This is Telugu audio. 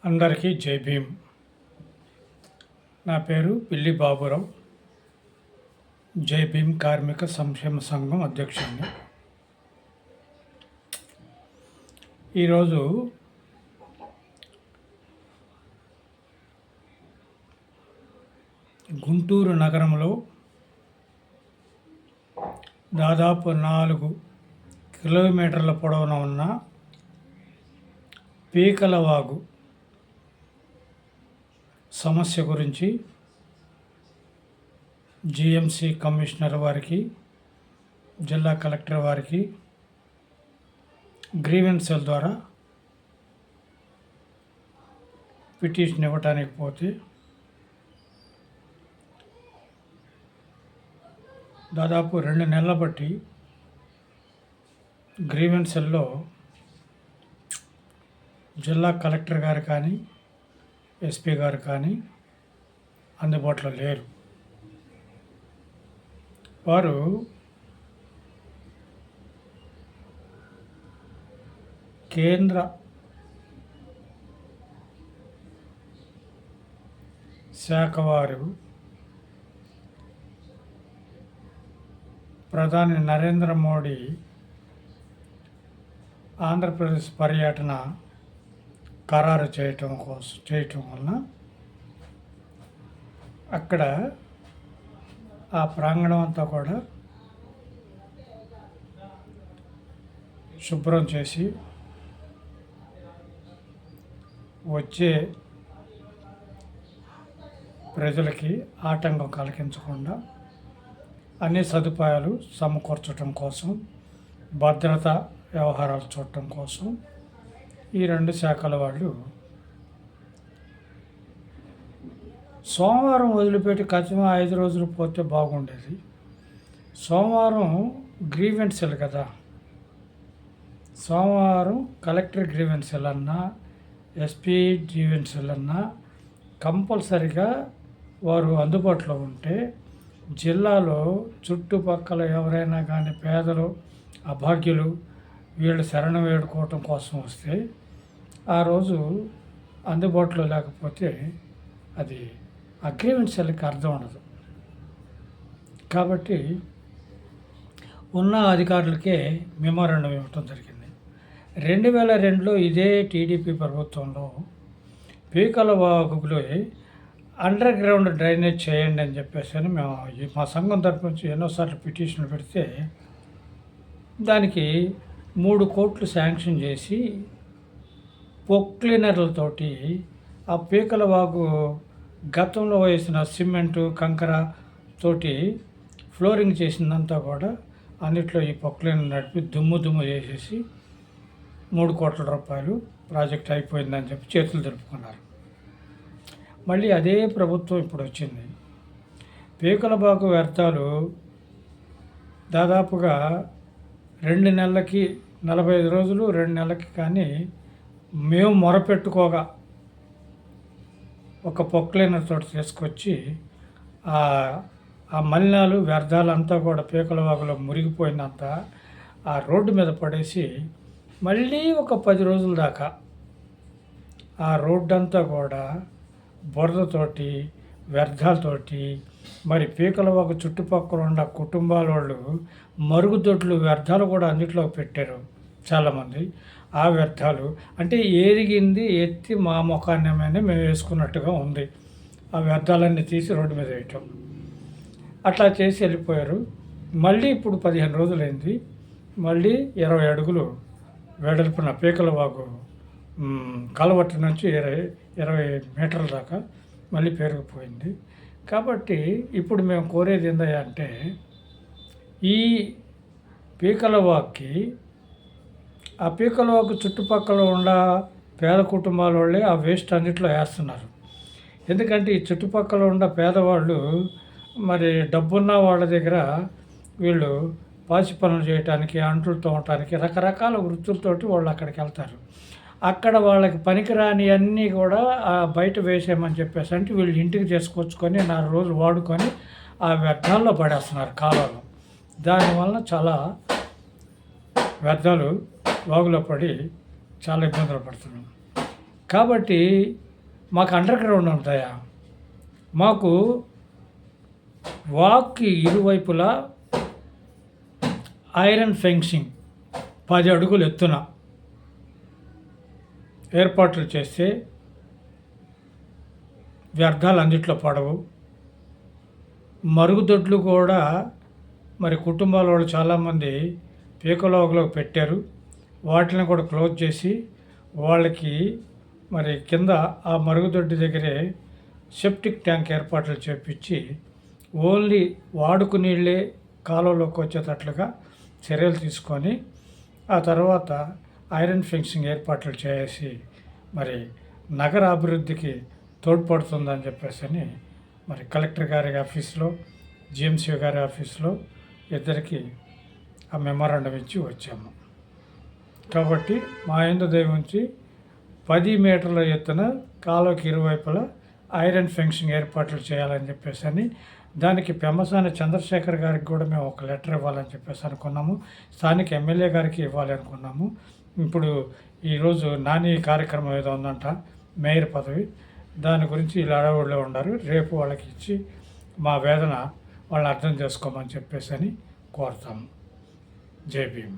అందరికీ జై భీమ్. నా పేరు పిల్లి బాబురావు. జై భీమ్ కార్మిక సంక్షేమ సంఘం అధ్యక్షుడిని. ఈరోజు గుంటూరు నగరంలో దాదాపు 4 కిలోమీటర్ల పొడవున ఉన్న పీకలవాగు సమస్య గురించి జిఎంసి కమిషనర్ వారికి, జిల్లా కలెక్టర్ వారికి గ్రీవెన్సెల్ ద్వారా పిటిషన్ ఇవ్వటానికి పోతే దాదాపు 2 నెలల బట్టి గ్రీవెన్సెల్లో జిల్లా కలెక్టర్ గారు కానీ ఎస్పీ గారు కానీ అందుబాటులో లేరు. వారు కేంద్ర శాఖ వారు ప్రధాని నరేంద్ర మోడీ ఆంధ్రప్రదేశ్ పర్యటన ఖరారు చేయటం వలన అక్కడ ఆ ప్రాంగణం అంతా కూడా శుభ్రం చేసి వచ్చే ప్రజలకి ఆటంకం కలిగించకుండా అన్ని సదుపాయాలు సమకూర్చడం కోసం, భద్రతా వ్యవహారాలు చూడటం కోసం ఈ 2 శాఖల వాళ్ళు సోమవారం వదిలిపెట్టి ఖచ్చితంగా 5 రోజులు పోతే బాగుండేది. సోమవారం గ్రీవెన్సెల్ కదా, సోమవారం కలెక్టర్ గ్రీవెన్సెల్ అన్నా, ఎస్పీ గ్రీవెన్సెల్ అన్నా కంపల్సరిగా వారు అందుబాటులో ఉంటే జిల్లాలో చుట్టుపక్కల ఎవరైనా కానీ పేదలు, అభాగ్యులు వీళ్ళు శరణం వేడుకోవటం కోసం వస్తే ఆ రోజు అందుబాటులో లేకపోతే అది అగ్రిమెంట్స్కి అర్థం ఉండదు. కాబట్టి ఉన్న అధికారులకే మెమోరాండం ఇవ్వటం జరిగింది. 2002లో ఇదే టీడీపీ ప్రభుత్వంలో పీకలవాగులో అండర్ గ్రౌండ్ డ్రైనేజ్ చేయండి అని చెప్పేసి అని మేము మా సంఘం తరపు నుంచి ఎన్నోసార్లు పిటిషన్లు పెడితే దానికి 3 కోట్లు శాంక్షన్ చేసి పొక్లీనర్లతోటి ఆ పీకలవాగు గతంలో వేసిన సిమెంటు, కంకర తోటి ఫ్లోరింగ్ చేసిందంతా కూడా అన్నిట్లో ఈ పొక్లీనర్ నడిపి దుమ్ము చేసేసి 3 కోట్ల రూపాయలు ప్రాజెక్ట్ అయిపోయిందని చెప్పి చేతులు జరుపుకున్నారు. మళ్ళీ అదే ప్రభుత్వం ఇప్పుడు వచ్చింది. పీకలవాగు వ్యర్థాలు దాదాపుగా 2 నెలలకి 45 రోజులు 2 నెలలకి కానీ మేము మొరపెట్టుకోగా ఒక పొక్లైనర్ తోటి తీసుకొచ్చి ఆ మలినాలు వ్యర్థాలంతా కూడా పీకలవాగులో మురిగిపోయినంత ఆ రోడ్డు మీద పడేసి మళ్ళీ ఒక 10 రోజుల దాకా ఆ రోడ్డు అంతా కూడా బురదతోటి వ్యర్థాలతోటి మరి పీకలవాగు చుట్టుపక్కల ఉన్న కుటుంబాల వాళ్ళు మరుగుదొడ్లు వ్యర్థాలు కూడా అన్నిట్లో పెట్టారు చాలామంది. ఆ వ్యర్థాలు అంటే ఏరిగింది ఎత్తి మా ముఖాన్ని మేము వేసుకున్నట్టుగా ఉంది. ఆ వ్యర్థాలన్నీ తీసి రోడ్డు మీద వేయటం అట్లా చేసి వెళ్ళిపోయారు. మళ్ళీ ఇప్పుడు 15 రోజులైంది. మళ్ళీ 20 అడుగులు వెడల్పున పీకలవాగు కలవట్టు నుంచి 20 మీటర్ల దాకా మళ్ళీ పెరిగిపోయింది. కాబట్టి ఇప్పుడు మేము కోరేది ఏంటంటే ఈ పీకలవాగుకి ఆ పీకలవాగు చుట్టుపక్కల ఉన్న పేద కుటుంబాల వాళ్ళే ఆ వేస్ట్ అన్నిట్లో వేస్తున్నారు. ఎందుకంటే ఈ చుట్టుపక్కల ఉన్న పేదవాళ్ళు మరి డబ్బున్న వాళ్ళ దగ్గర వీళ్ళు పాచి పనులు చేయడానికి, అంట్లు తోమటానికి రకరకాల వృత్తులతోటి వాళ్ళు అక్కడికి వెళ్తారు. అక్కడ వాళ్ళకి పనికిరాని అన్నీ కూడా బయట వేసేయమని చెప్పేసి అంటే వీళ్ళు ఇంటికి చేసుకొచ్చుకొని 4 రోజులు వాడుకొని ఆ వ్యర్థాల్లో పడేస్తున్నారు కాలంలో. దానివల్ల చాలా వ్యర్థాలు వాగులో పడి చాలా ఇబ్బందులు పడుతున్నాం. కాబట్టి మాకు అండర్ గ్రౌండ్ ఉంటాయా? మాకు వాక్కి ఇరువైపులా ఐరన్ ఫెన్సింగ్ 10 అడుగులు ఎత్తున ఏర్పాట్లు చేస్తే వ్యర్థాలు అన్నిట్లో పడవు. మరుగుదొడ్లు కూడా మరి కుటుంబాల వాళ్ళు చాలామంది పీకలోగలో పెట్టారు. వాటిని కూడా క్లోజ్ చేసి వాళ్ళకి మరి కింద ఆ మరుగుదొడ్డి దగ్గరే సెప్టిక్ ట్యాంక్ ఏర్పాట్లు చేపించి ఓన్లీ వాడుకు నీళ్ళే కాలువలోకి వచ్చేటట్లుగా చర్యలు తీసుకొని ఆ తర్వాత ఐరన్ ఫెన్సింగ్ ఏర్పాట్లు చేసి మరి నగర అభివృద్ధికి తోడ్పడుతుందని చెప్పేసి మరి కలెక్టర్ గారి ఆఫీస్లో, జిఎంసీ గారి ఆఫీస్లో ఇద్దరికి ఆ మెమోరాండం ఇచ్చి వచ్చాము. కాబట్టి మా యందు దయ ఉంచి 10 మీటర్ల ఎత్తున కాలువకి ఇరువైపులా ఐరన్ ఫెన్సింగ్ ఏర్పాట్లు చేయాలని చెప్పేసి దానికి పెమ్మసాని చంద్రశేఖర్ గారికి కూడా మేము ఒక లెటర్ ఇవ్వాలని చెప్పేసి అనుకున్నాము. స్థానిక ఎమ్మెల్యే గారికి ఇవ్వాలి అనుకున్నాము. ఇప్పుడు ఈరోజు నాని కార్యక్రమం ఏదో ఉందంట, మేయర్ పదవి, దాని గురించి ఇలా అడవుల్లో ఉన్నారు. రేపు వాళ్ళకి ఇచ్చి మా వేదన వాళ్ళు అర్థం చేసుకోమని చెప్పేసి కోరుతాము. జై భీమ్.